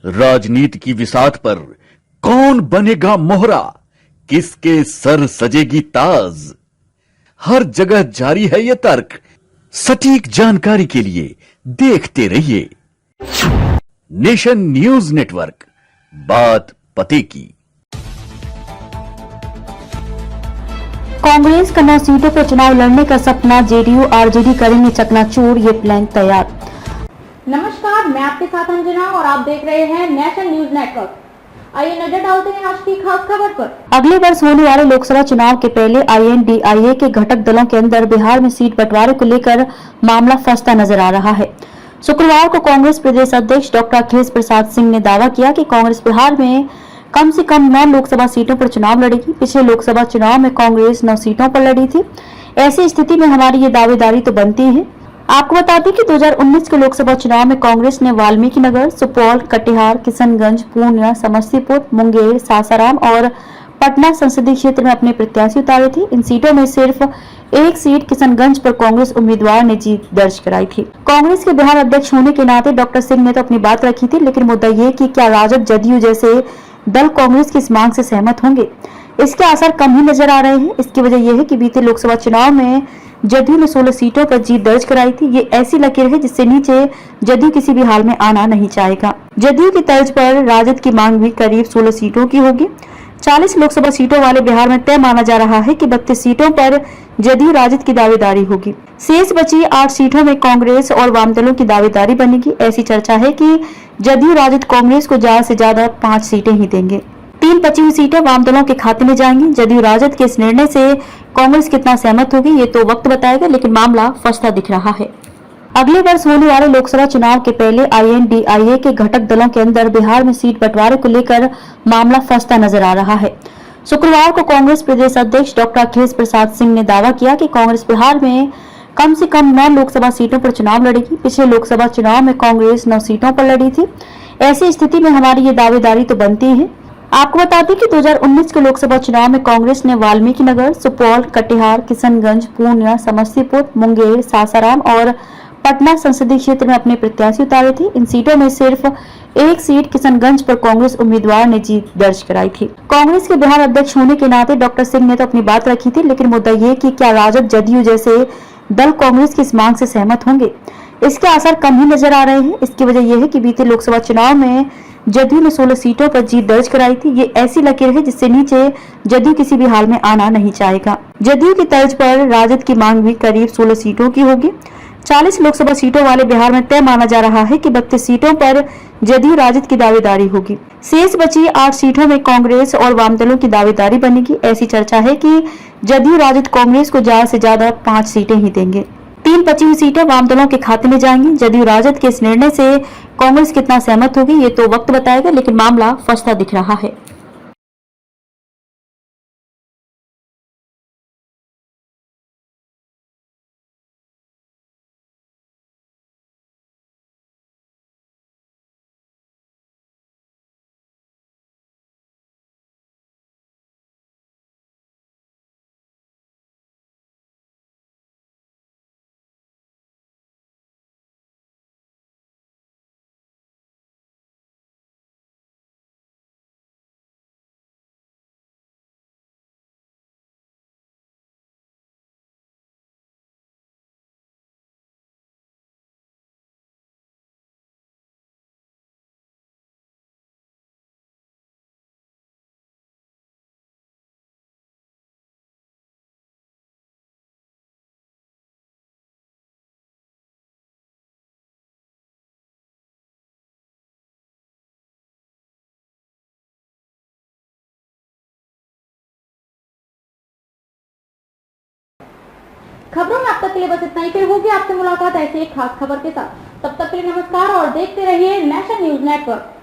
राजनीति की विसात पर कौन बनेगा मोहरा, किसके सर सजेगी ताज। हर जगह जारी है ये तर्क। सटीक जानकारी के लिए देखते रहिए नेशन न्यूज नेटवर्क, बात पते की। कांग्रेस का 9 सीटों पर चुनाव लड़ने का सपना, जेडीयू आरजेडी करेंगे चकनाचूर, ये प्लान तैयार। नमस्कार, मैं आपके साथ अंजना और आप देख रहे हैं नेशन न्यूज नेटवर्क। आइए नजर डालते हैं आज की खास खबर पर। अगले वर्ष होने वाले लोकसभा चुनाव के पहले आईएनडीआईए के घटक दलों के अंदर बिहार में सीट बंटवारे को लेकर मामला फंसता नजर आ रहा है। शुक्रवार को कांग्रेस प्रदेश अध्यक्ष डॉक्टर अखिलेश प्रसाद सिंह ने दावा किया कि कांग्रेस बिहार में कम से कम 9 लोकसभा सीटों पर चुनाव लड़ेगी। पिछले लोकसभा चुनाव में कांग्रेस 9 सीटों पर लड़ी थी। ऐसी स्थिति में हमारी ये दावेदारी तो बनती है। आपको बता दें कि 2019 के लोकसभा चुनाव में कांग्रेस ने वाल्मीकि नगर, सुपौल, कटिहार, किशनगंज, पूर्णिया, समस्तीपुर, मुंगेर, सासाराम और पटना संसदीय क्षेत्र में अपने प्रत्याशी उतारे थे। इन सीटों में सिर्फ एक सीट किशनगंज पर कांग्रेस उम्मीदवार ने जीत दर्ज कराई थी। कांग्रेस के बिहार अध्यक्ष होने के नाते डॉक्टर सिंह ने तो अपनी बात रखी थी, लेकिन मुद्दा ये कि क्या राजद, जदयू जैसे दल कांग्रेस की इस मांग से सहमत होंगे? इसके असर कम ही नजर आ रहे हैं। इसकी वजह यह है कि बीते लोकसभा चुनाव में जदयू ने 16 सीटों पर जीत दर्ज कराई थी। ये ऐसी लकीर है जिससे नीचे जदयू किसी भी हाल में आना नहीं चाहेगा। जदयू की तर्ज पर राजद की मांग भी करीब 16 सीटों की होगी। 40 लोकसभा सीटों वाले बिहार में तय माना जा रहा है कि 32 सीटों पर जदयू राजद की दावेदारी होगी। शेष बची 8 सीटों में कांग्रेस और वाम दलों की दावेदारी बनेगी। ऐसी चर्चा है कि जदयू राजद कांग्रेस को ज्यादा से ज्यादा 5 सीटें ही देंगे। 3 बची हुई सीटें वाम दलों के खाते में जाएंगी। जदयू राजद के इस निर्णय से कांग्रेस कितना सहमत होगी ये तो वक्त बताएगा, लेकिन मामला फंसता दिख रहा है। अगले वर्ष होने वाले लोकसभा चुनाव के पहले आईएनडीआईए के घटक दलों के अंदर बिहार में सीट बंटवारे को लेकर मामला फंसता नजर आ रहा है। शुक्रवार को कांग्रेस प्रदेश अध्यक्ष डॉक्टर अखिलेश प्रसाद सिंह ने दावा किया कि कांग्रेस बिहार में कम से कम 9 लोकसभा सीटों पर चुनाव लड़ेगी। पिछले लोकसभा चुनाव में कांग्रेस 9 सीटों पर लड़ी थी। ऐसी स्थिति में हमारी ये दावेदारी तो बनती है। आपको बता दें कि 2019 के लोकसभा चुनाव में कांग्रेस ने वाल्मीकि नगर, सुपौल, कटिहार, किशनगंज, पूर्णिया, समस्तीपुर, मुंगेर, सासाराम और पटना संसदीय क्षेत्र में अपने प्रत्याशी उतारे थे। इन सीटों में सिर्फ एक सीट किशनगंज पर कांग्रेस उम्मीदवार ने जीत दर्ज कराई थी। कांग्रेस के बिहार अध्यक्ष होने के नाते डॉक्टर सिंह ने तो अपनी बात रखी थी, लेकिन मुद्दा ये कि क्या राजद, जदयू जैसे दल कांग्रेस की इस मांग से सहमत होंगे? इसके असर कम ही नजर आ रहे हैं। इसकी वजह यह है कि बीते लोकसभा चुनाव में जदयू ने 16 सीटों पर जीत दर्ज कराई थी। ये ऐसी लकीर है जिससे नीचे जदयू किसी भी हाल में आना नहीं चाहेगा। जदयू की तर्ज पर राजद की मांग भी करीब 16 सीटों की होगी। 40 लोकसभा सीटों वाले बिहार में तय माना जा रहा है कि 32 सीटों पर जदयू राजद की दावेदारी होगी। शेष बची 8 सीटों में कांग्रेस और वाम दलों की दावेदारी बनेगी। ऐसी चर्चा है कि जदयू राजद कांग्रेस को ज्यादा से ज्यादा 5 सीटें ही देंगे। 3 बची हुई सीटें वाम दलों के खाते में जाएंगी। जदयू राजद के इस निर्णय से कांग्रेस कितना सहमत होगी ये तो वक्त बताएगा, लेकिन मामला फंसता दिख रहा है। खबरों में अब तक के लिए बस इतना ही। फिर होगी आपसे मुलाकात ऐसी एक खास खबर के साथ। तब तक के लिए नमस्कार और देखते रहिए नेशन न्यूज नेटवर्क।